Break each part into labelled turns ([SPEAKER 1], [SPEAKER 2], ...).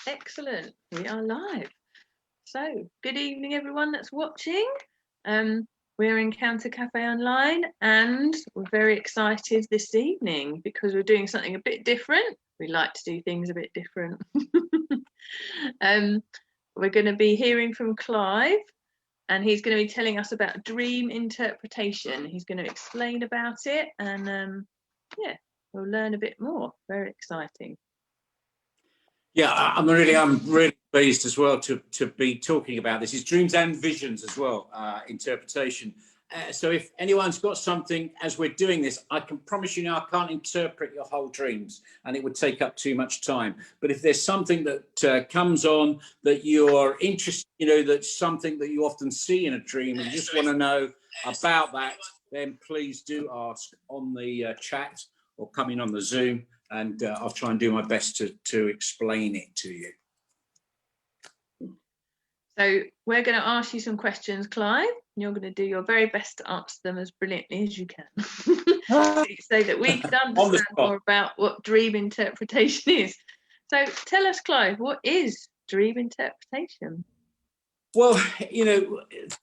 [SPEAKER 1] Excellent. We are live. So, good evening, everyone that's watching. We're Encounter Cafe Online, and we're very excited this evening because we're doing something a bit different. We like to do things a bit different. We're going to be hearing from Clive, and he's going to be telling us about dream interpretation. He's going to explain about it, and yeah, we'll learn a bit more. Very exciting.
[SPEAKER 2] Yeah, I'm really pleased as well to be talking about this. It's dreams and visions as well, interpretation. So if anyone's got something as we're doing this, I can promise you now I can't interpret your whole dreams and it would take up too much time. But if there's something that comes on that you're interested, that's something that you often see in a dream and you just want to know about that, then please do ask on the chat or come in on the Zoom. And I'll try and do my best to explain it to you.
[SPEAKER 1] So we're going to ask you some questions, Clive, and you're going to do your very best to answer them as brilliantly as you can. So that we can understand more about what dream interpretation is. So tell us, Clive, what is dream interpretation?
[SPEAKER 2] Well,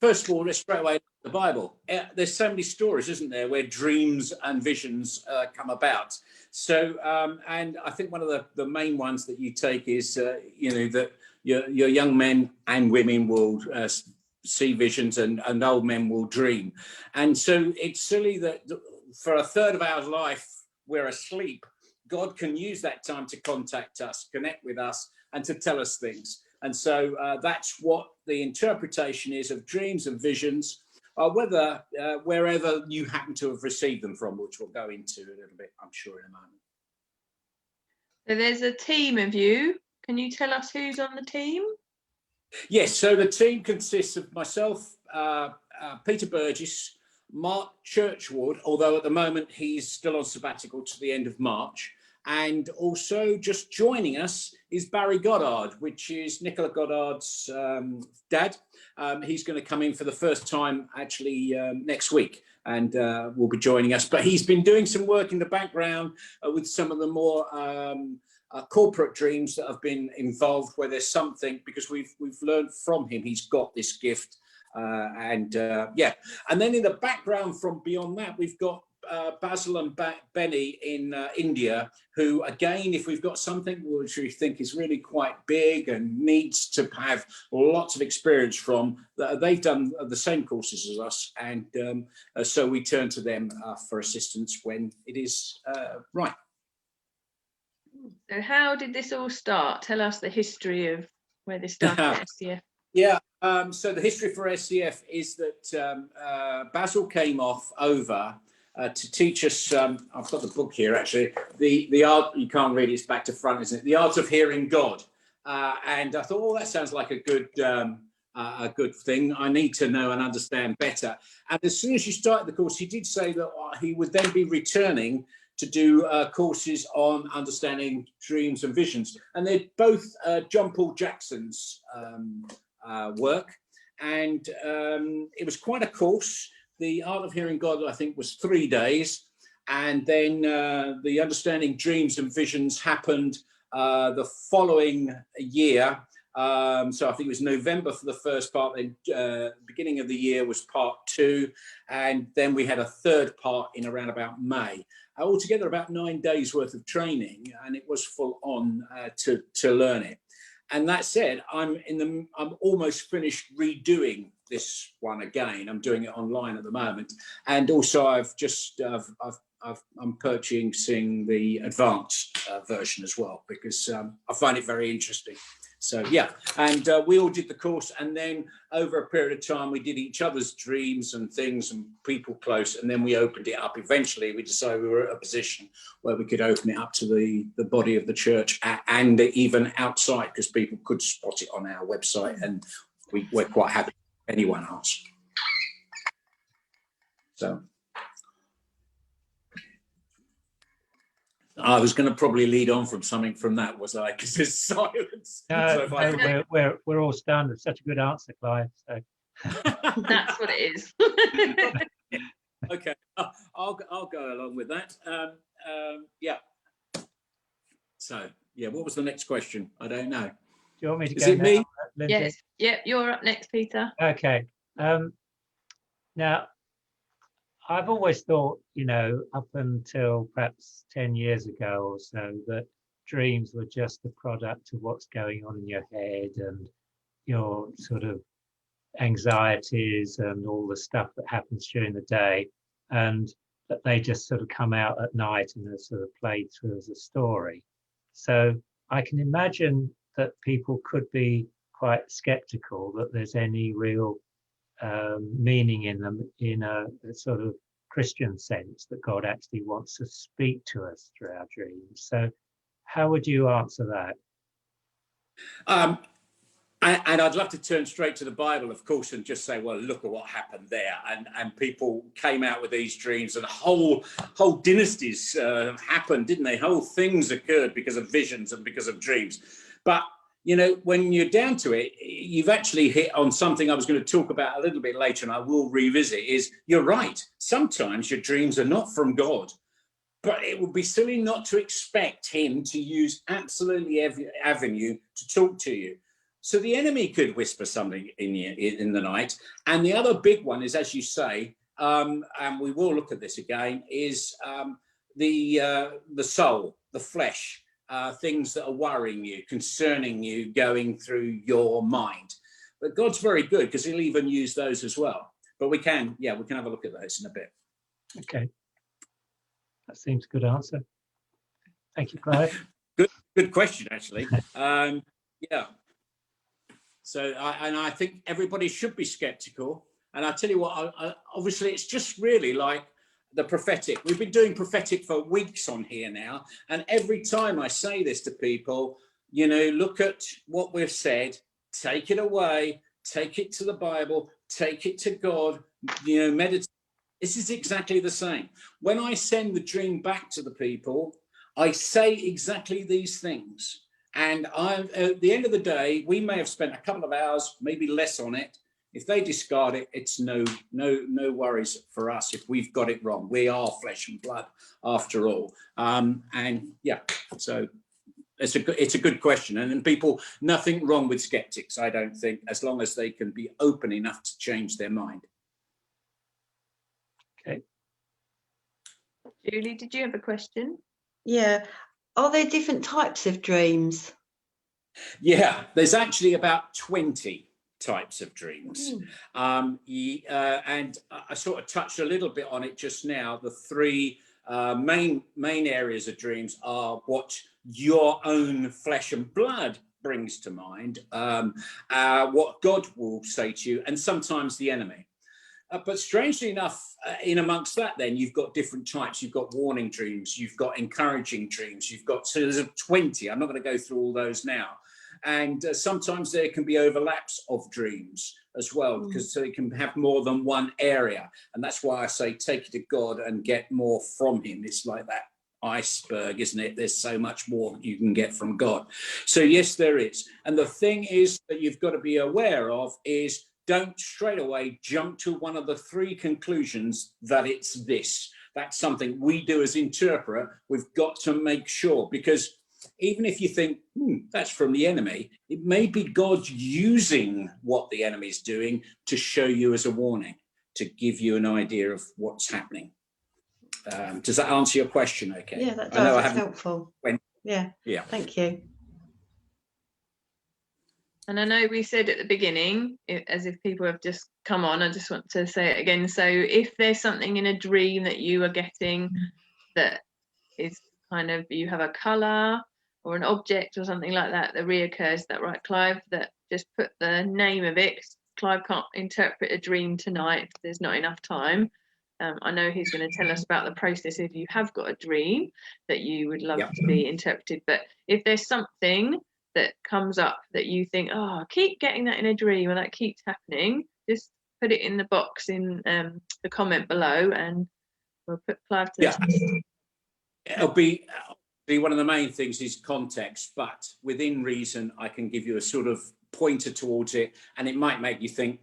[SPEAKER 2] first of all, let's straight away look at the Bible. There's so many stories, isn't there, where dreams and visions come about. So, and I think one of the main ones that you take is, that your young men and women will see visions and old men will dream. And so it's silly that for a third of our life, we're asleep. God can use that time to contact us, connect with us, and to tell us things. And so that's what the interpretation is of dreams and visions, wherever you happen to have received them from, which we'll go into a little bit, I'm sure, in a moment.
[SPEAKER 1] So there's a team of you. Can you tell us who's on the team?
[SPEAKER 2] Yes, so the team consists of myself, Peter Burgess, Mark Churchward, although at the moment he's still on sabbatical to the end of March. And also just joining us is Barry Goddard, which is Nicola Goddard's dad. He's going to come in for the first time actually next week and will be joining us. But he's been doing some work in the background with some of the more corporate dreams that have been involved where there's something, because we've learned from him, he's got this gift. And then in the background from beyond that, we've got Basil and Benny in India, who again, if we've got something which we think is really quite big and needs to have lots of experience from, they've done the same courses as us, and so we turn to them for assistance when it is right.
[SPEAKER 1] So how did this all start? Tell us the history of where this started at SCF.
[SPEAKER 2] Yeah, so the history for SCF is that Basil came over to teach us, I've got the book here actually, the art, you can't read it, it's back to front, isn't it? The Art of Hearing God. And I thought, that sounds like a good thing. I need to know and understand better. And as soon as you started the course, he did say that he would then be returning to do courses on understanding dreams and visions. And they're both John Paul Jackson's work. And it was quite a course. The Art of Hearing God, I think, was 3 days. And then the Understanding Dreams and Visions happened the following year. So I think it was November for the first part, then beginning of the year was part 2. And then we had a third part in around about May. Altogether about 9 days worth of training, and it was full on to learn it. And that said, I'm almost finished redoing this one again. I'm doing it online at the moment, and also I'm purchasing the advanced version as well because I find it very interesting. So yeah, and we all did the course, and then over a period of time we did each other's dreams and things and people close, and then we opened it up. Eventually we decided we were at a position where we could open it up to the body of the church and even outside, because people could spot it on our website, and we're quite happy if anyone asks. So I was going to probably lead on from something from that, was I? Because there's silence.
[SPEAKER 3] No, so we're all stunned. It's such a good answer, Clive. So.
[SPEAKER 1] That's what it is.
[SPEAKER 2] Okay, I'll go along with that. Yeah. So yeah, what was the next question? I don't know.
[SPEAKER 3] you want me to
[SPEAKER 2] Is
[SPEAKER 3] go
[SPEAKER 2] it
[SPEAKER 3] now,
[SPEAKER 2] me?
[SPEAKER 3] Lindsay?
[SPEAKER 1] Yes. Yeah, you're up next, Peter.
[SPEAKER 3] Okay. Now, I've always thought, up until perhaps 10 years ago or so, that dreams were just the product of what's going on in your head and your sort of anxieties and all the stuff that happens during the day, and that they just sort of come out at night and are sort of played through as a story. So I can imagine that people could be quite skeptical that there's any real meaning in them in a sort of Christian sense, that God actually wants to speak to us through our dreams. So how would you answer that?
[SPEAKER 2] And I'd love to turn straight to the Bible, of course, and just say, well, look at what happened there. And people came out with these dreams, and whole dynasties happened, didn't they? Whole things occurred because of visions and because of dreams. But, when you're down to it, you've actually hit on something I was going to talk about a little bit later, and I will revisit, is you're right. Sometimes your dreams are not from God. But it would be silly not to expect him to use absolutely every avenue to talk to you. So the enemy could whisper something in the night. And the other big one is, as you say, and we will look at this again, is the soul, the flesh, things that are worrying you, concerning you, going through your mind. But God's very good, because he'll even use those as well. But we can have a look at those in a bit.
[SPEAKER 3] Okay. That seems a good answer. Thank you, Clive.
[SPEAKER 2] Good question, actually. Yeah. So, I think everybody should be skeptical. And I tell you what, obviously, it's just really like the prophetic. We've been doing prophetic for weeks on here now. And every time I say this to people, look at what we've said, take it away, take it to the Bible, take it to God, meditate. This is exactly the same. When I send the dream back to the people, I say exactly these things. And at the end of the day, we may have spent a couple of hours, maybe less on it. If they discard it, it's no worries for us if we've got it wrong. We are flesh and blood after all. So it's a good question. And then people, nothing wrong with skeptics, I don't think, as long as they can be open enough to change their mind.
[SPEAKER 3] Okay.
[SPEAKER 1] Julie, did you have a question?
[SPEAKER 4] Yeah. Are there different types of dreams?
[SPEAKER 2] Yeah, there's actually about 20 types of dreams. And I sort of touched a little bit on it just now. The three main areas of dreams are what your own flesh and blood brings to mind, what God will say to you, and sometimes the enemy. But strangely enough, in amongst that, then you've got different types. You've got warning dreams, you've got encouraging dreams, so there's 20. I'm not going to go through all those now. And sometimes there can be overlaps of dreams as well, because they can have more than one area. And that's why I say take it to God and get more from him. It's like that iceberg, isn't it? There's so much more you can get from God. So yes, there is. And the thing is that you've got to be aware of is, don't straight away jump to one of the three conclusions that it's this. That's something we do as interpreter. We've got to make sure, because even if you think, that's from the enemy, it may be God using what the enemy is doing to show you as a warning, to give you an idea of what's happening. Does that answer your question okay?
[SPEAKER 4] Yeah, that does. That's helpful. Yeah. Thank you.
[SPEAKER 1] And I know we said at the beginning, as if people have just come on, I just want to say it again. So if there's something in a dream that you are getting that is kind of, you have a colour or an object or something like that that reoccurs, is that right, Clive? That just put the name of it. Clive can't interpret a dream tonight. There's not enough time. I know he's going to tell us about the process if you have got a dream that you would love to be interpreted. But if there's something that comes up that you think, I keep getting that in a dream, or that keeps happening, just put it in the box in the comment below, and we'll put Clive to the test.
[SPEAKER 2] It'll be one of the main things is context, but within reason, I can give you a sort of pointer towards it, and it might make you think,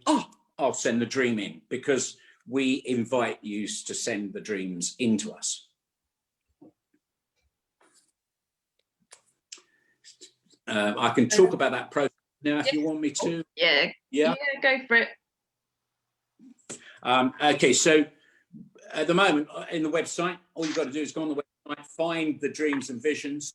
[SPEAKER 2] I'll send the dream in, because we invite you to send the dreams into us. I can talk about that process now if you want me to.
[SPEAKER 1] Yeah, go for it.
[SPEAKER 2] Okay, so at the moment in the website, all you've got to do is go on the website, find the dreams and visions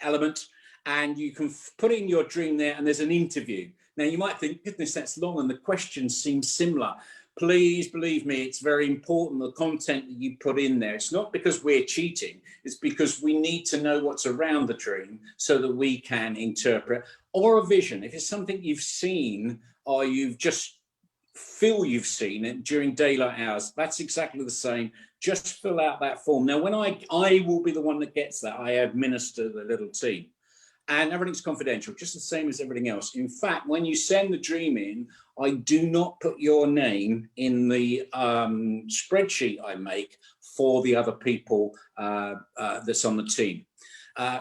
[SPEAKER 2] element, and you can put in your dream there, and there's an interview. Now you might think, goodness, that's long, and the questions seem similar. Please believe me, it's very important, the content that you put in there. It's not because we're cheating, it's because we need to know what's around the dream so that we can interpret. Or a vision, if it's something you've seen or you've just feel you've seen it during daylight hours, that's exactly the same. Just fill out that form. Now, when I will be the one that gets that, I administer the little team. And everything's confidential, just the same as everything else. In fact, when you send the dream in, I do not put your name in the spreadsheet I make for the other people that's on the team.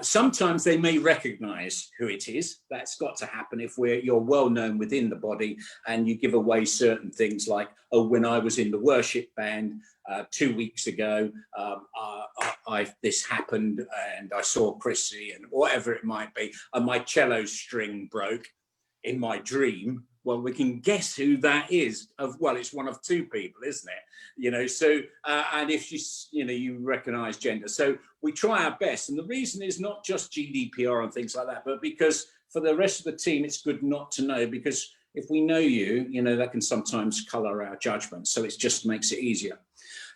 [SPEAKER 2] Sometimes they may recognize who it is. That's got to happen if you're well known within the body and you give away certain things like, oh, when I was in the worship band 2 weeks ago, this happened and I saw Chrissy, and whatever it might be, and my cello string broke in my dream. Well, we can guess who that is. Well, it's one of two people, isn't it? So and if you recognize gender, so we try our best. And the reason is not just GDPR and things like that, but because for the rest of the team, it's good not to know, because if we know that can sometimes color our judgment. So it just makes it easier.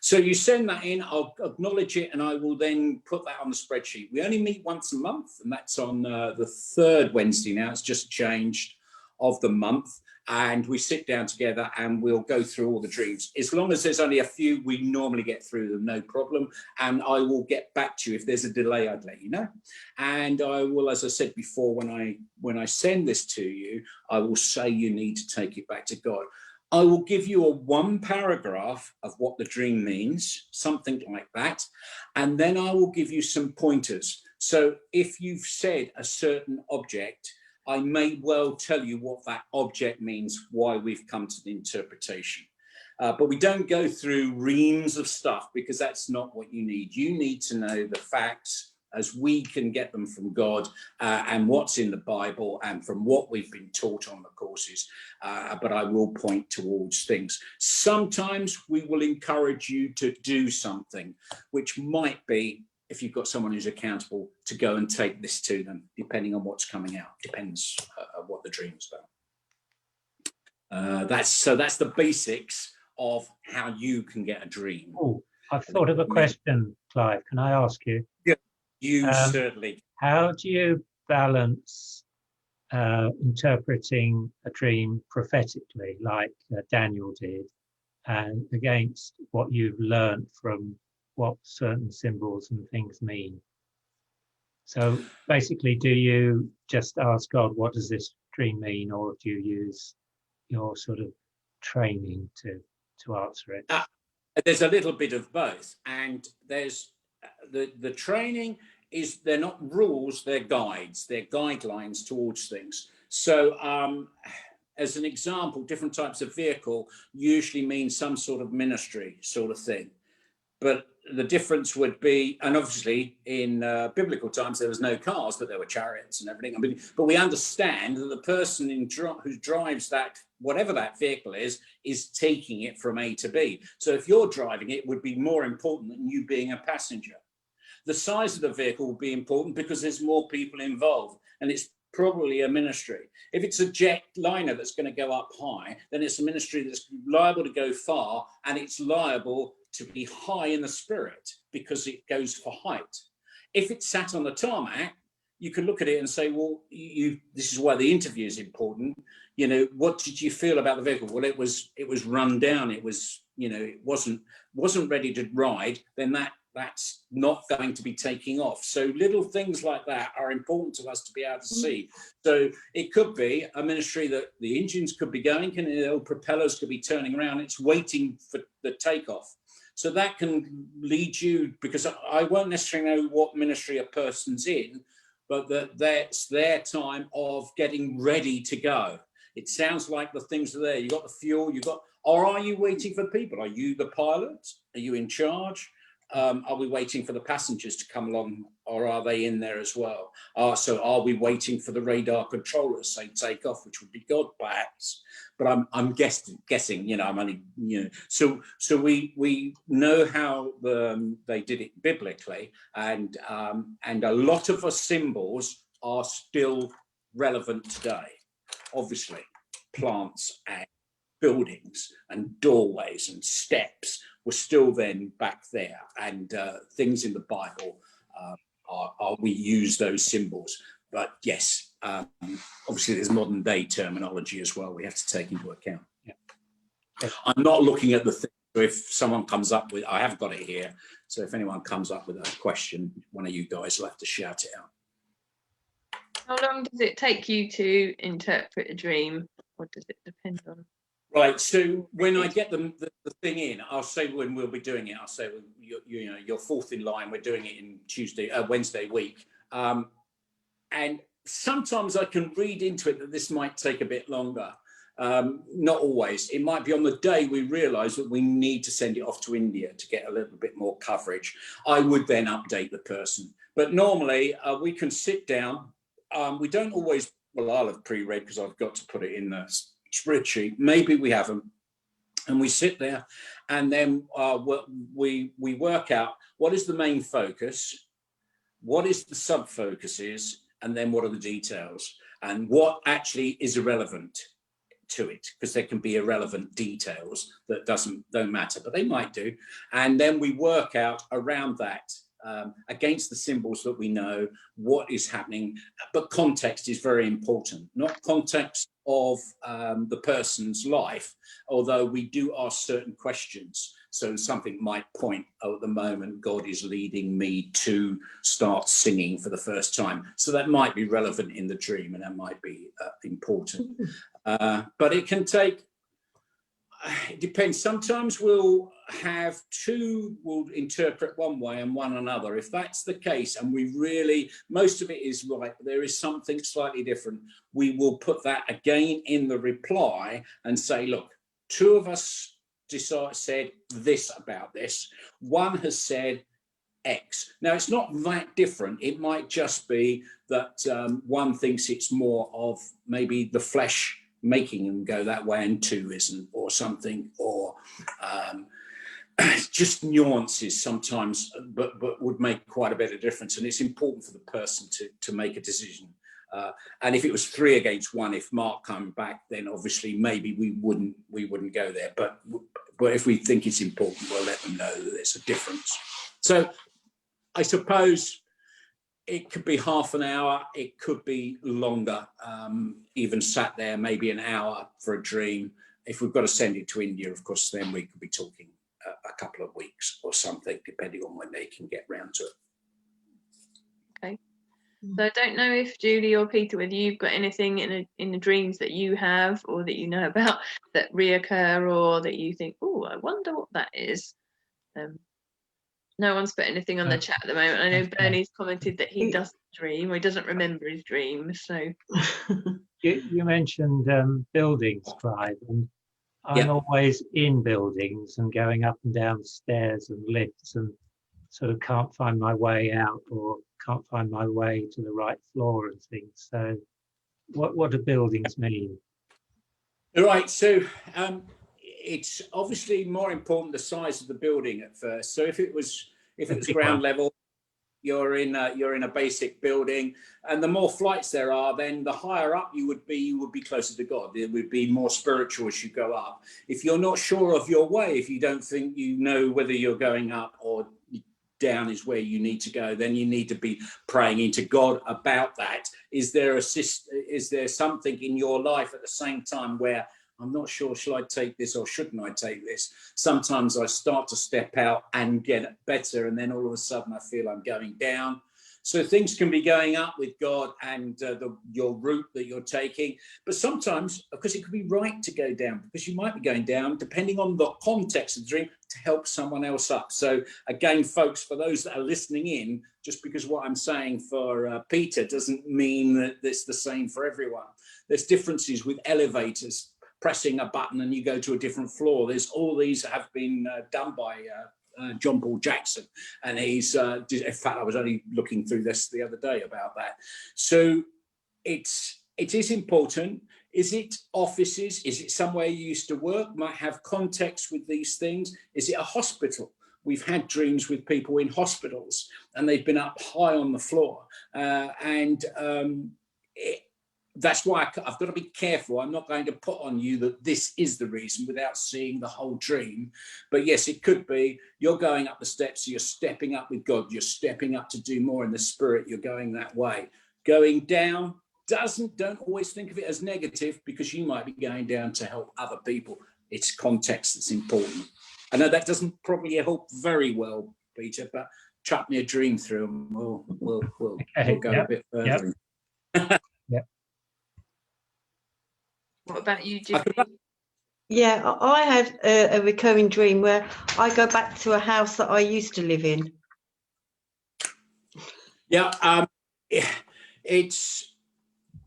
[SPEAKER 2] So you send that in, I'll acknowledge it, and I will then put that on the spreadsheet. We only meet once a month, and that's on the third Wednesday now. It's just changed, of the month, and we sit down together and we'll go through all the dreams. As long as there's only a few, we normally get through them, no problem. And I will get back to you. If there's a delay, I'd let you know. And I will, as I said before, when I send this to you, I will say you need to take it back to God. I will give you a one paragraph of what the dream means, something like that. And then I will give you some pointers. So if you've said a certain object, I may well tell you what that object means, why we've come to the interpretation. But we don't go through reams of stuff, because that's not what you need. You need to know the facts as we can get them from God, and what's in the Bible and from what we've been taught on the courses. But I will point towards things. Sometimes we will encourage you to do something, which might be, if you've got someone who's accountable, to go and take this to them, depending on what's coming out. Depends what the dream's about. That's the basics of how you can get a dream.
[SPEAKER 3] Oh, I've thought of a question, Clive. Can I ask you?
[SPEAKER 2] Yeah, you certainly.
[SPEAKER 3] How do you balance interpreting a dream prophetically, like Daniel did, and against what you've learned from what certain symbols and things mean? So basically, do you just ask God, what does this dream mean, or do you use your sort of training to answer it?
[SPEAKER 2] There's a little bit of both, and there's the training is, they're not rules, they're guides, they're guidelines towards things. So as an example, different types of vehicle usually mean some sort of ministry sort of thing. But the difference would be, and obviously in biblical times there was no cars, but there were chariots and everything. I mean, but we understand that the person who drives that, whatever that vehicle is taking it from A to B. So if you're driving it, would be more important than you being a passenger. The size of the vehicle will be important because there's more people involved, and it's probably a ministry. If it's a jet liner that's going to go up high, then it's a ministry that's liable to go far, and it's liable to be high in the spirit because it goes for height. If it's sat on the tarmac, you could look at it and say, well, this is why the interview is important. What did you feel about the vehicle? Well, it was run down. It was, it wasn't ready to ride. Then that's not going to be taking off. So little things like that are important to us to be able to see. So it could be a ministry that the engines could be going, and the propellers could be turning around. It's waiting for the takeoff. So that can lead you, because I won't necessarily know what ministry a person's in, but that's their time of getting ready to go. It sounds like the things are there. You've got the fuel, or are you waiting for people? Are you the pilot? Are you in charge? Are we waiting for the passengers to come along, or are they in there as well? So are we waiting for the radar controllers say take off, which would be God perhaps? But I'm guessing, you know, I'm only, you know, so we know how they did it biblically, and a lot of the symbols are still relevant today. Obviously, plants and buildings and doorways and steps were still then back there, and things in the Bible we use those symbols. But yes, obviously there's modern day terminology as well we have to take into account.
[SPEAKER 3] Yeah.
[SPEAKER 2] I'm not looking at the thing. So if someone comes up with, I have got it here, so if anyone comes up with a question, one of you guys will have to shout it out.
[SPEAKER 1] How long does it take you to interpret a dream? What does it depend on?
[SPEAKER 2] Right, so when I get the thing in, I'll say when we'll be doing it. I'll say, well, you know, you're fourth in line. We're doing it in Wednesday week, and sometimes I can read into it that this might take a bit longer. Not always. It might be on the day we realise that we need to send it off to India to get a little bit more coverage. I would then update the person, but normally we can sit down. We don't always. Well, I'll have pre-read because I've got to put it in the spreadsheet. Maybe we haven't, and we sit there, and then we work out what is the main focus, what is the sub focuses, and then what are the details, and what actually is irrelevant to it, because there can be irrelevant details that don't matter, but they might do, and then we work out around that. Against the symbols that we know, what is happening, but context is very important, not context of the person's life, although we do ask certain questions. So something might point, oh, at the moment, God is leading me to start singing for the first time. So that might be relevant in the dream, and that might be important. But it can take, it depends. Sometimes we'll have two, we'll interpret one way and one another. If that's the case, and we really, most of it is right, but there is something slightly different, we will put that again in the reply and say, look, two of us said this about this. One has said X. Now, it's not that different. It might just be that one thinks it's more of maybe the flesh making them go that way and two isn't, or something, or just nuances sometimes, but would make quite a bit of difference. And it's important for the person to make a decision. And if it was 3 against 1, if Mark come back, then obviously maybe we wouldn't go there. But if we think it's important, we'll let them know that there's a difference. So I suppose it could be half an hour, it could be longer, even sat there, maybe an hour for a dream. If we've got to send it to India, of course, then we could be talking a couple of weeks or something, depending on when they can get round to it.
[SPEAKER 1] Okay. So I don't know if Julie or Peter, whether you've got anything in the dreams that you have or that you know about that reoccur, or that you think, oh, I wonder what that is. No one's put anything on the chat at the moment. I know Bernie's commented that he doesn't dream, or he doesn't remember his dreams. So
[SPEAKER 3] you mentioned buildings, Clive, and I'm always in buildings and going up and down stairs and lifts, and sort of can't find my way out or can't find my way to the right floor and things. So what do buildings mean?
[SPEAKER 2] Right, so it's obviously more important the size of the building at first. So if it was ground level, you're in a basic building, and the more flights there are, then the higher up you would be closer to God. It would be more spiritual as you go up. If you're not sure of your way, if you don't think you know whether you're going up or down is where you need to go, then you need to be praying into God about that. Is there something in your life at the same time where I'm not sure, shall I take this or shouldn't I take this? Sometimes I start to step out and get better, and then all of a sudden I feel I'm going down. So things can be going up with God and your route that you're taking. But sometimes, because it could be right to go down, because you might be going down, depending on the context of the dream, to help someone else up. So again, folks, for those that are listening in, just because what I'm saying for Peter doesn't mean that it's the same for everyone. There's differences with elevators. Pressing a button and you go to a different floor. There's all these have been done by John Paul Jackson, and he's in fact I was only looking through this the other day about that. So it is important. Is it offices? Is it somewhere you used to work? Might have context with these things. Is it a hospital? We've had dreams with people in hospitals and they've been up high on the floor. That's why I've got to be careful. I'm not going to put on you that this is the reason without seeing the whole dream. But yes, it could be you're going up the steps, so you're stepping up with God, you're stepping up to do more in the spirit, you're going that way. Going down, don't always think of it as negative, because you might be going down to help other people. It's context that's important. I know that doesn't probably help very well, Peter, but chuck me a dream through and we'll go a bit further.
[SPEAKER 3] Yep.
[SPEAKER 1] What about you, Jimmy?
[SPEAKER 4] Yeah, I had a recurring dream where I go back to a house that I used to live in.
[SPEAKER 2] Yeah, it's,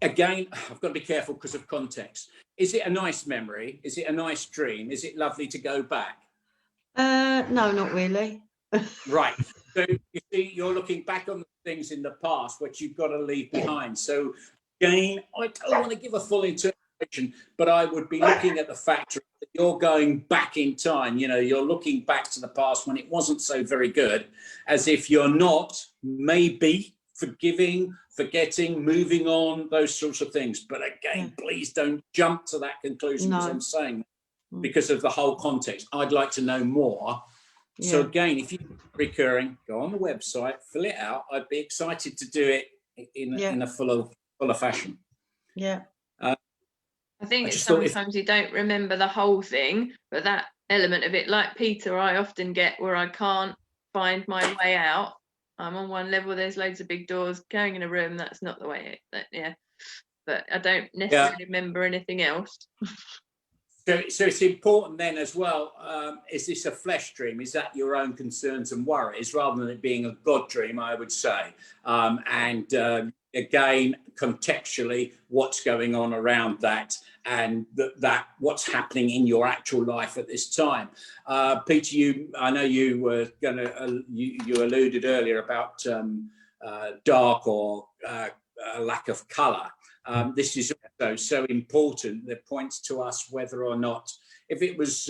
[SPEAKER 2] again, I've got to be careful because of context. Is it a nice memory? Is it a nice dream? Is it lovely to go back?
[SPEAKER 4] No, not really.
[SPEAKER 2] Right. So you see, you're looking back on the things in the past which you've got to leave behind. So again, I don't want to give a full interpretation, but I would be looking at the fact that you're going back in time. You know, you're looking back to the past when it wasn't so very good, as if you're not maybe forgiving, forgetting, moving on, those sorts of things. But again, please don't jump to that conclusion, because I'm saying that because of the whole context. I'd like to know more. Yeah. So again, if you're recurring, go on the website, fill it out. I'd be excited to do it in a fuller fashion.
[SPEAKER 1] Yeah. I think it's sometimes you don't remember the whole thing, but that element of it, like Peter, I often get where I can't find my way out. I'm on one level, there's loads of big doors, going in a room, that's not the way but I don't necessarily remember anything else.
[SPEAKER 2] So it's important then as well, is this a flesh dream? Is that your own concerns and worries rather than it being a God dream, I would say? Again, contextually, what's going on around that, and that what's happening in your actual life at this time. Peter, I know you were going to, you alluded earlier about dark or lack of colour. This is also so important that points to us whether or not, if it was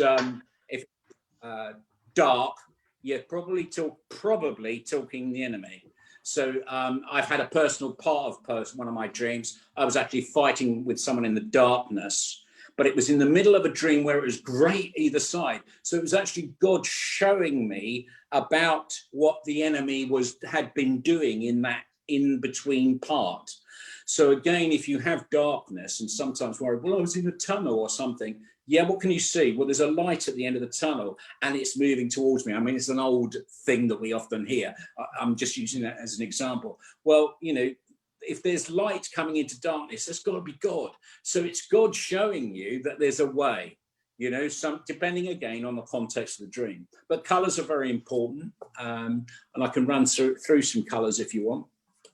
[SPEAKER 2] dark, you're probably talking the enemy. So I've had a personal part of one of my dreams. I was actually fighting with someone in the darkness, but it was in the middle of a dream where it was great either side. So it was actually God showing me about what the enemy had been doing in that in-between part. So again, if you have darkness and sometimes worry, well, I was in a tunnel or something. Yeah, what can you see? Well, there's a light at the end of the tunnel and it's moving towards me. I mean, it's an old thing that we often hear. I'm just using that as an example. Well, you know, if there's light coming into darkness, that's got to be God. So it's God showing you that there's a way, you know, depending again on the context of the dream. But colours are very important. And I can run through some colours if you want.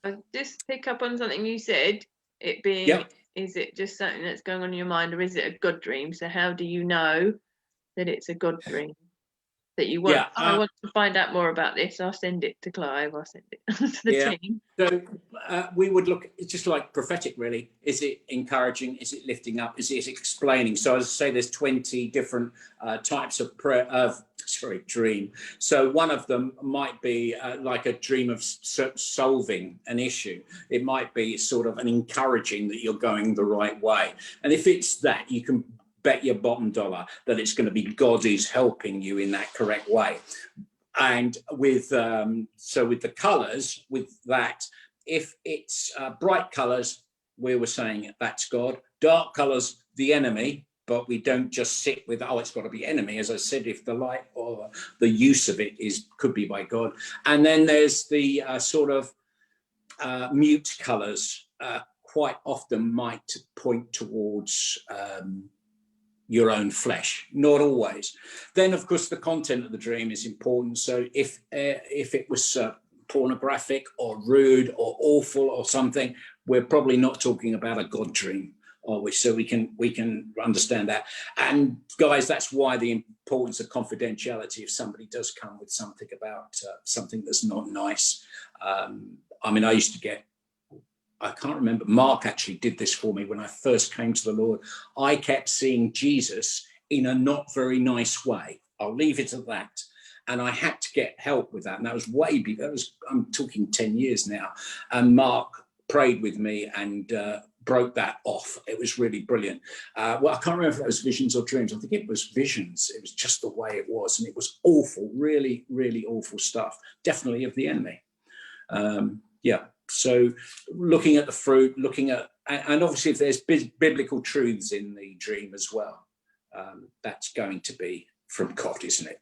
[SPEAKER 1] I'll just pick up on something you said, it being, is it just something that's going on in your mind, or is it a God dream? So how do you know that it's a God dream? That you want, I want to find out more about this. I'll send it to Clive, I'll send it to the team.
[SPEAKER 2] So we would look, it's just like prophetic really. Is it encouraging? Is it lifting up? Is it explaining? So as I say, there's 20 different types of dream. So one of them might be like a dream of solving an issue. It might be sort of an encouraging that you're going the right way. And if it's that, you can bet your bottom dollar that it's going to be God is helping you in that correct way. And with with the colours, with that, if it's bright colours, we were saying that's God. Dark colours, the enemy. But we don't just sit with, it's got to be enemy. As I said, if the light or the use of it could be by God. And then there's the sort of mute colours, quite often might point towards your own flesh, not always. Then, of course, the content of the dream is important. So if it was pornographic or rude or awful or something, we're probably not talking about a God dream. are we? So we can understand that. And guys, that's why the importance of confidentiality. If somebody does come with something about something that's not nice, I mean, I used to get, I can't remember, Mark actually did this for me when I first came to the Lord. I kept seeing Jesus in a not very nice way. I'll leave it at that. And I had to get help with that. And that was I'm talking 10 years now. And Mark prayed with me and broke that off. It was really brilliant. Well, I can't remember if it was visions or dreams. I think it was visions. It was just the way it was. And it was awful, really, really awful stuff. Definitely of the enemy. Yeah. So looking at the fruit, looking at, and obviously if there's biblical truths in the dream as well, that's going to be from God, isn't it?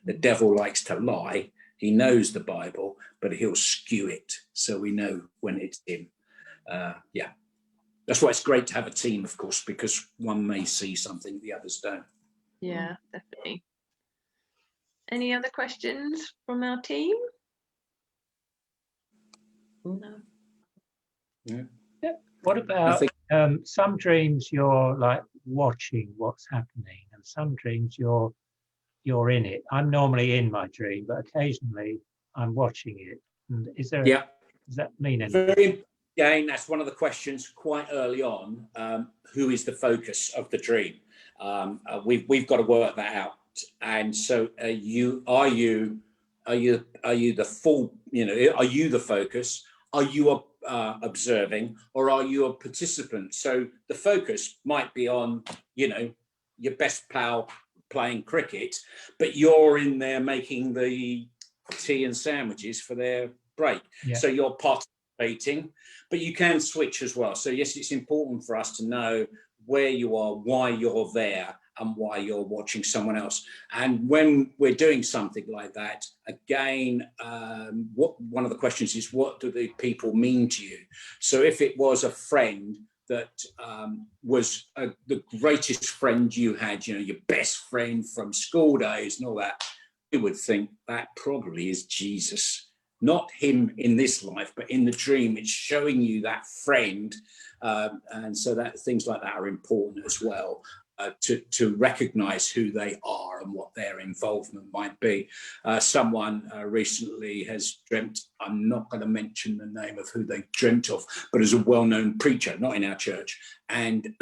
[SPEAKER 2] The devil likes to lie. He knows the Bible, but he'll skew it. So we know when it's him. Yeah. That's why it's great to have a team, of course, because one may see something the others don't.
[SPEAKER 1] Yeah, definitely. Any other questions from our team? No.
[SPEAKER 2] Yeah.
[SPEAKER 3] What about some dreams you're like watching what's happening, and some dreams you're in it? I'm normally in my dream, but occasionally I'm watching it. And is there?
[SPEAKER 2] Yeah.
[SPEAKER 3] Does that mean anything?
[SPEAKER 2] Again, that's one of the questions quite early on. Who is the focus of the dream? We've got to work that out. And so, are you the full? You know, are you the focus? Are you observing, or are you a participant? So the focus might be on, you know, your best pal playing cricket, but you're in there making the tea and sandwiches for their break.
[SPEAKER 3] Yeah.
[SPEAKER 2] So you're participating, but you can switch as well. So yes, it's important for us to know where you are, why you're there, and why you're watching someone else. And when we're doing something like that, again, one of the questions is, what do the people mean to you? So if it was a friend that was the greatest friend you had, you know, your best friend from school days and all that, we would think that probably is Jesus. Not him in this life, but in the dream, it's showing you that friend. And so that things like that are important as well, to recognize who they are and what their involvement might be. Someone recently has dreamt, I'm not going to mention the name of who they dreamt of, but as a well-known preacher, not in our church. And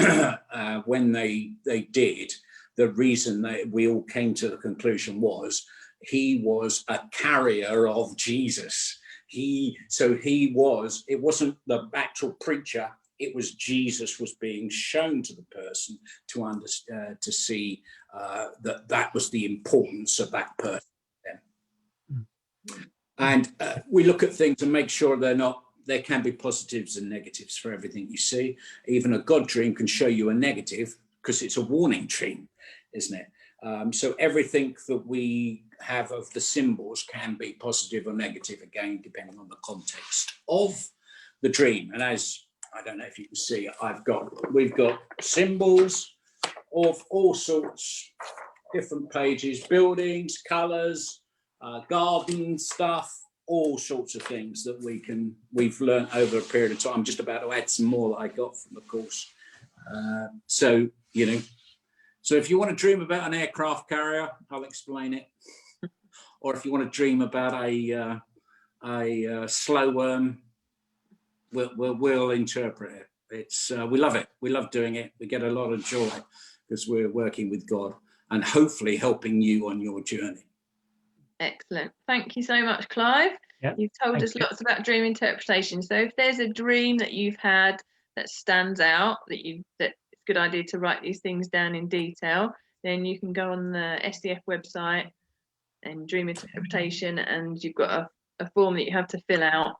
[SPEAKER 2] when they did, the reason we all came to the conclusion was he was a carrier of Jesus. It wasn't the actual preacher, it was Jesus was being shown to the person to understand, to see that was the importance of that person. And we look at things and make sure there can be positives and negatives for everything you see. Even a God dream can show you a negative because it's a warning dream, isn't it? So everything that we have of the symbols can be positive or negative, again, depending on the context of the dream. And as, I don't know if you can see, we've got symbols of all sorts, different pages, buildings, colours, garden stuff, all sorts of things that we've learned over a period of time. I'm just about to add some more that I got from the course. So, you know, so if you want to dream about an aircraft carrier, I'll explain it. Or if you want to dream about a slow worm, we'll interpret it. It's we love it. We love doing it. We get a lot of joy because we're working with God and hopefully helping you on your journey. Excellent.
[SPEAKER 1] Thank you so much, Clive.
[SPEAKER 3] Yeah,
[SPEAKER 1] you've told us lots about dream interpretation. So if there's a dream that you've had that stands out, that it's a good idea to write these things down in detail, then you can go on the SDF website and dream interpretation, and you've got a form that you have to fill out,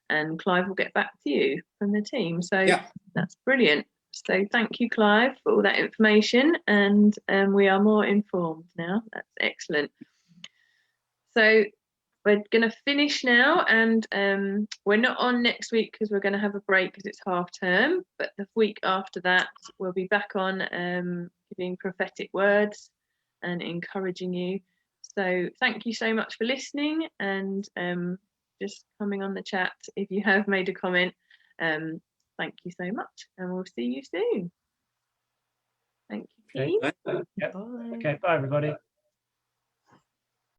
[SPEAKER 1] and Clive will get back to you from the team. So that's brilliant. So thank you, Clive, for all that information, and we are more informed now. That's excellent. So we're going to finish now, and we're not on next week because we're going to have a break because it's half term, but the week after that we'll be back on giving prophetic words and encouraging you. So thank you so much for listening, and just coming on the chat if you have made a comment. thank you so much, and we'll see you soon. Thank you,
[SPEAKER 3] Okay.
[SPEAKER 1] team.
[SPEAKER 3] Yep.
[SPEAKER 4] Bye.
[SPEAKER 3] Okay, bye everybody.